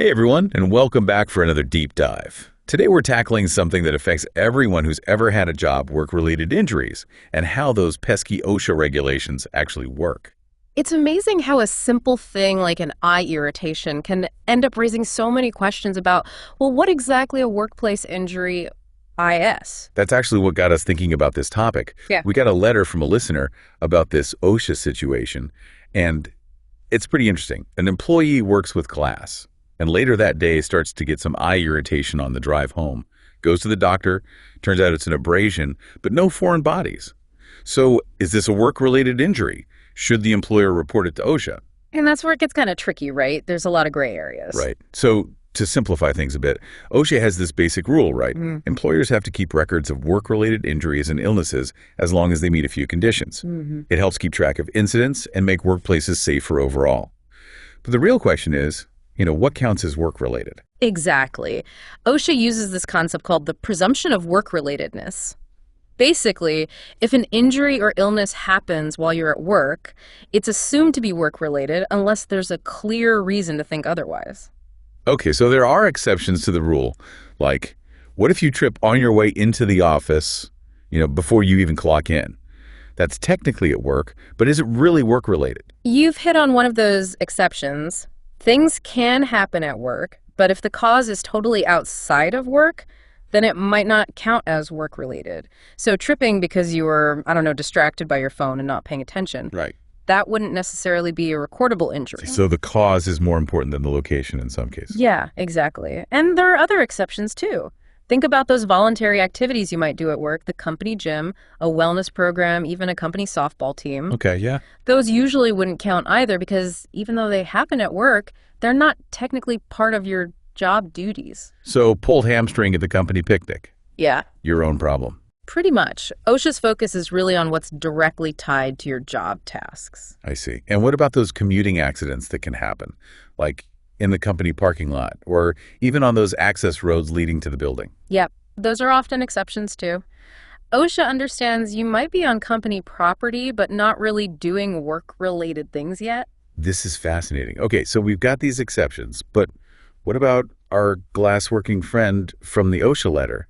Hey everyone, and welcome back for another deep dive. Today we're tackling something that affects everyone who's ever had a job, work-related injuries, and how those pesky OSHA regulations actually work. It's amazing how a simple thing like an eye irritation can end up raising so many questions about, well, what exactly a workplace injury is? That's actually what got us thinking about this topic. Yeah. We got a letter from a listener about this OSHA situation, and it's pretty interesting. An employee works with glass, and later that day starts to get some eye irritation on the drive home. Goes to the doctor, turns out it's an abrasion, but no foreign bodies. So is this a work-related injury? Should the employer report it to OSHA? And that's where it gets kind of tricky, right? There's a lot of gray areas. Right. So to simplify things a bit, OSHA has this basic rule, right? Employers have to keep records of work-related injuries and illnesses as long as they meet a few conditions. It helps keep track of incidents and make workplaces safer overall. But the real question is, what counts as work-related? Exactly. OSHA uses this concept called the presumption of work-relatedness. Basically, if an injury or illness happens while you're at work, it's assumed to be work-related unless there's a clear reason to think otherwise. Okay, so there are exceptions to the rule. Like, what if you trip on your way into the office, before you even clock in? That's technically at work, but is it really work-related? You've hit on one of those exceptions. Things can happen at work, but if the cause is totally outside of work, then it might not count as work-related. So tripping because you were, distracted by your phone and not paying attention. Right. That wouldn't necessarily be a recordable injury. So the cause is more important than the location in some cases. Yeah, exactly. And there are other exceptions too. Think about those voluntary activities you might do at work, the company gym, a wellness program, even a company softball team. Okay, yeah. Those usually wouldn't count either because even though they happen at work, they're not technically part of your job duties. So pulled hamstring at the company picnic. Yeah. Your own problem. Pretty much. OSHA's focus is really on what's directly tied to your job tasks. I see. And what about those commuting accidents that can happen, like in the company parking lot or even on those access roads leading to the building? Yep. Those are often exceptions too. OSHA understands you might be on company property, but not really doing work-related things yet. This is fascinating. Okay, so we've got these exceptions, but what about our glass-working friend from the OSHA letter?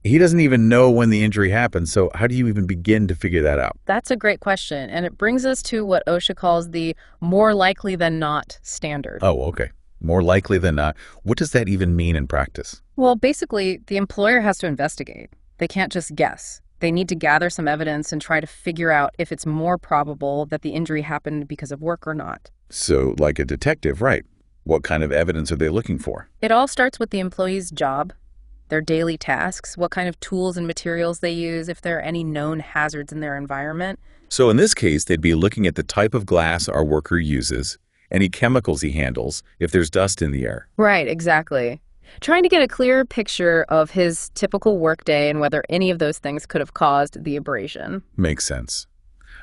He doesn't even know when the injury happened, so how do you even begin to figure that out? That's a great question, and it brings us to what OSHA calls the more likely than not standard. Oh, okay. More likely than not. What does that even mean in practice? Well, basically, the employer has to investigate. They can't just guess. They need to gather some evidence and try to figure out if it's more probable that the injury happened because of work or not. So, like a detective, right? What kind of evidence are they looking for? It all starts with the employee's job, their daily tasks, what kind of tools and materials they use, if there are any known hazards in their environment. So in this case, they'd be looking at the type of glass our worker uses, any chemicals he handles, if there's dust in the air. Right, exactly. Trying to get a clearer picture of his typical workday and whether any of those things could have caused the abrasion. Makes sense.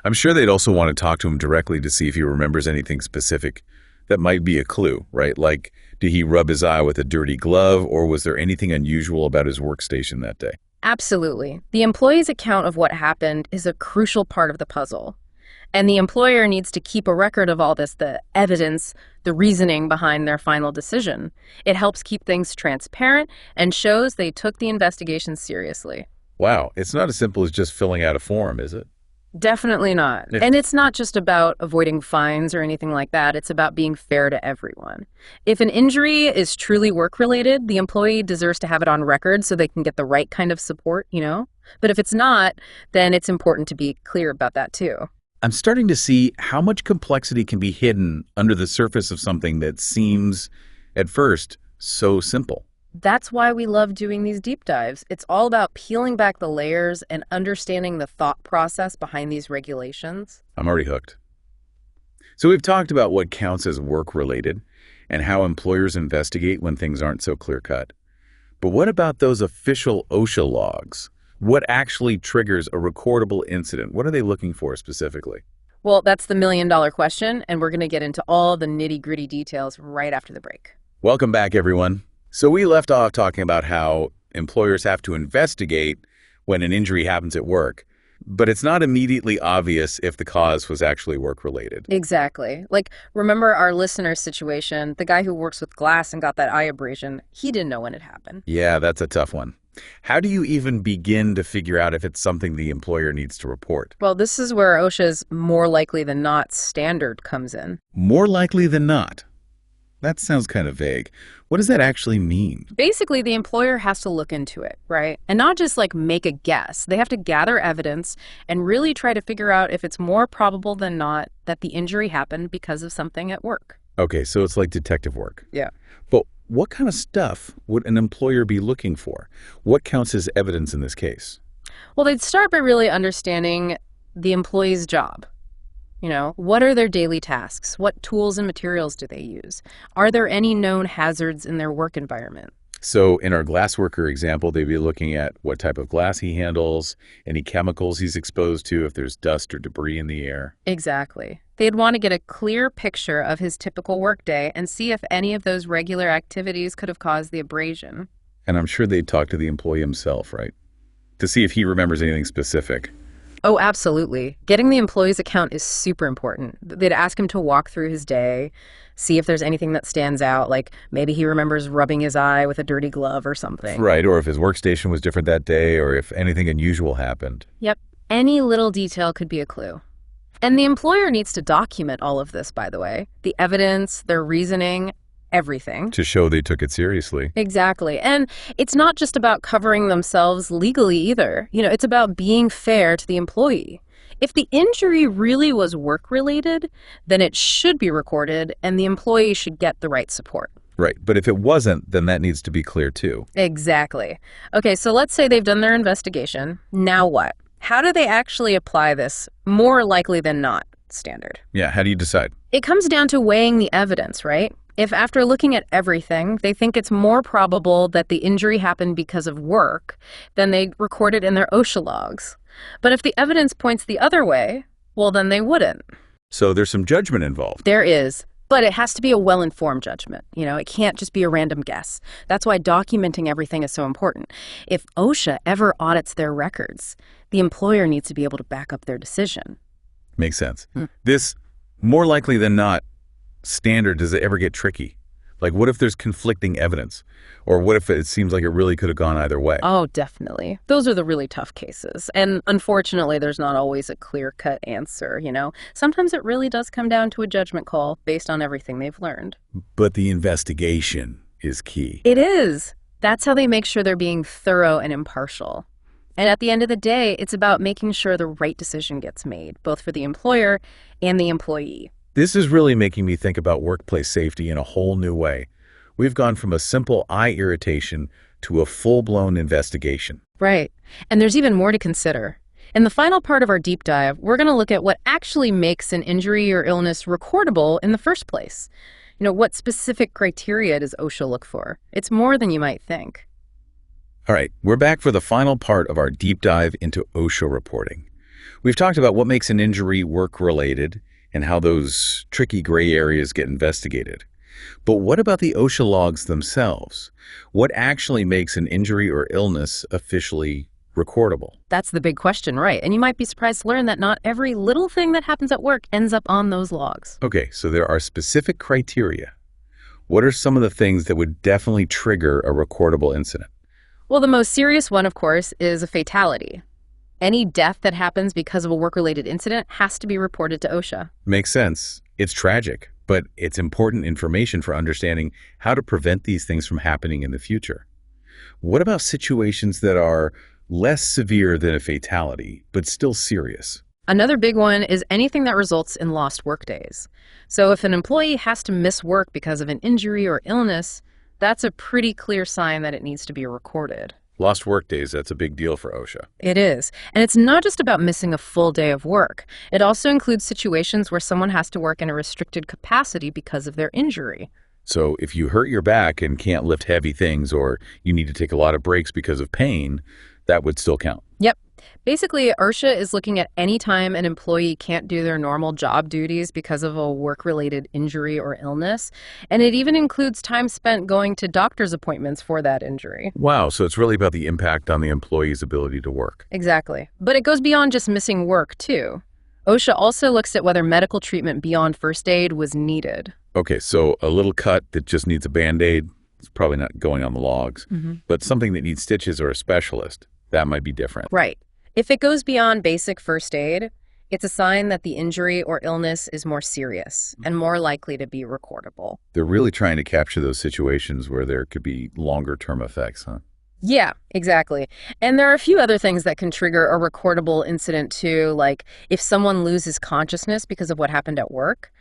I'm sure they'd also want to talk to him directly to see if he remembers anything specific. That might be a clue, right? Like, did he rub his eye with a dirty glove, or was there anything unusual about his workstation that day? Absolutely. The employee's account of what happened is a crucial part of the puzzle. And the employer needs to keep a record of all this, the evidence, the reasoning behind their final decision. It helps keep things transparent and shows they took the investigation seriously. Wow, it's not as simple as just filling out a form, is it? Definitely not. Yeah. And it's not just about avoiding fines or anything like that. It's about being fair to everyone. If an injury is truly work-related, the employee deserves to have it on record so they can get the right kind of support, But if it's not, then it's important to be clear about that too. I'm starting to see how much complexity can be hidden under the surface of something that seems, at first, so simple. That's why we love doing these deep dives. It's all about peeling back the layers and understanding the thought process behind these regulations. I'm already hooked. So we've talked about what counts as work-related and how employers investigate when things aren't so clear-cut. But what about those official OSHA logs? What actually triggers a recordable incident? What are they looking for specifically? Well, that's the million-dollar question, and we're going to get into all the nitty-gritty details right after the break. Welcome back, everyone. So we left off talking about how employers have to investigate when an injury happens at work. But it's not immediately obvious if the cause was actually work-related. Exactly. Like, remember our listener's situation, the guy who works with glass and got that eye abrasion, he didn't know when it happened. Yeah, that's a tough one. How do you even begin to figure out if it's something the employer needs to report? Well, this is where OSHA's more likely than not standard comes in. More likely than not. That sounds kind of vague. What does that actually mean? Basically, the employer has to look into it, right? And not just like make a guess. They have to gather evidence and really try to figure out if it's more probable than not that the injury happened because of something at work. Okay, so it's like detective work. Yeah. But what kind of stuff would an employer be looking for? What counts as evidence in this case? Well, they'd start by really understanding the employee's job. You know, what are their daily tasks? What tools and materials do they use? Are there any known hazards in their work environment? So in our glass worker example, they'd be looking at what type of glass he handles, any chemicals he's exposed to, if there's dust or debris in the air. Exactly. They'd want to get a clear picture of his typical workday and see if any of those regular activities could have caused the abrasion. And I'm sure they'd talk to the employee himself, right? To see if he remembers anything specific. Oh, absolutely. Getting the employee's account is super important. They'd ask him to walk through his day, see if there's anything that stands out, like maybe he remembers rubbing his eye with a dirty glove or something. Right, or if his workstation was different that day, or if anything unusual happened. Yep. Any little detail could be a clue. And the employer needs to document all of this, by the way. The evidence, their reasoning, everything. To show they took it seriously. Exactly. And it's not just about covering themselves legally either. You know, it's about being fair to the employee. If the injury really was work-related, then it should be recorded and the employee should get the right support. Right, but if it wasn't, then that needs to be clear too. Exactly. Okay, so let's say they've done their investigation. Now what? How do they actually apply this more likely than not standard? Yeah, how do you decide? It comes down to weighing the evidence, right? If after looking at everything, they think it's more probable that the injury happened because of work, then they record it in their OSHA logs. But if the evidence points the other way, well, then they wouldn't. So there's some judgment involved. There is, but it has to be a well-informed judgment. You know, it can't just be a random guess. That's why documenting everything is so important. If OSHA ever audits their records, the employer needs to be able to back up their decision. Makes sense. This, more likely than not, standard, does it ever get tricky? Like, what if there's conflicting evidence? Or what if it seems like it really could have gone either way? Oh, definitely. Those are the really tough cases. And unfortunately, there's not always a clear-cut answer, you know? Sometimes it really does come down to a judgment call based on everything they've learned. But the investigation is key. It is. That's how they make sure they're being thorough and impartial. And at the end of the day, it's about making sure the right decision gets made, both for the employer and the employee. This is really making me think about workplace safety in a whole new way. We've gone from a simple eye irritation to a full-blown investigation. Right. And there's even more to consider. In the final part of our deep dive, we're going to look at what actually makes an injury or illness recordable in the first place. You know, what specific criteria does OSHA look for? It's more than you might think. All right, we're back for the final part of our deep dive into OSHA reporting. We've talked about what makes an injury work-related and how those tricky gray areas get investigated. But what about the OSHA logs themselves? What actually makes an injury or illness officially recordable? That's the big question, right? And you might be surprised to learn that not every little thing that happens at work ends up on those logs. Okay, so there are specific criteria. What are some of the things that would definitely trigger a recordable incident? Well, the most serious one, of course, is a fatality. Any death that happens because of a work-related incident has to be reported to OSHA. Makes sense. It's tragic, but it's important information for understanding how to prevent these things from happening in the future. What about situations that are less severe than a fatality, but still serious? Another big one is anything that results in lost workdays. So if an employee has to miss work because of an injury or illness, that's a pretty clear sign that it needs to be recorded. Lost workdays, that's a big deal for OSHA. It is. And it's not just about missing a full day of work. It also includes situations where someone has to work in a restricted capacity because of their injury. So if you hurt your back and can't lift heavy things, or you need to take a lot of breaks because of pain, that would still count. Yep. Basically, OSHA is looking at any time an employee can't do their normal job duties because of a work-related injury or illness, and it even includes time spent going to doctor's appointments for that injury. Wow, so it's really about the impact on the employee's ability to work. Exactly. But it goes beyond just missing work, too. OSHA also looks at whether medical treatment beyond first aid was needed. Okay, so a little cut that just needs a Band-Aid is probably not going on the logs, but something that needs stitches or a specialist, that might be different. Right. If it goes beyond basic first aid, it's a sign that the injury or illness is more serious and more likely to be recordable. They're really trying to capture those situations where there could be longer-term effects, huh? Yeah, exactly. And there are a few other things that can trigger a recordable incident too, like if someone loses consciousness because of what happened at work,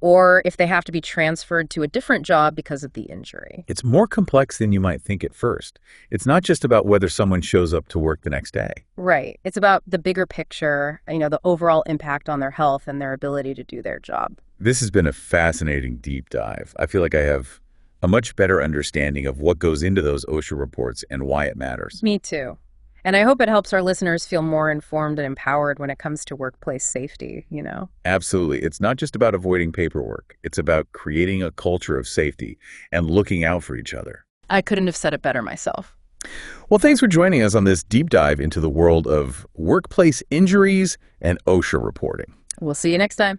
or if they have to be transferred to a different job because of the injury. It's more complex than you might think at first. It's not just about whether someone shows up to work the next day. Right. It's about the bigger picture, the overall impact on their health and their ability to do their job. This has been a fascinating deep dive. I feel like I have a much better understanding of what goes into those OSHA reports and why it matters. Me too. And I hope it helps our listeners feel more informed and empowered when it comes to workplace safety. Absolutely. It's not just about avoiding paperwork. It's about creating a culture of safety and looking out for each other. I couldn't have said it better myself. Well, thanks for joining us on this deep dive into the world of workplace injuries and OSHA reporting. We'll see you next time.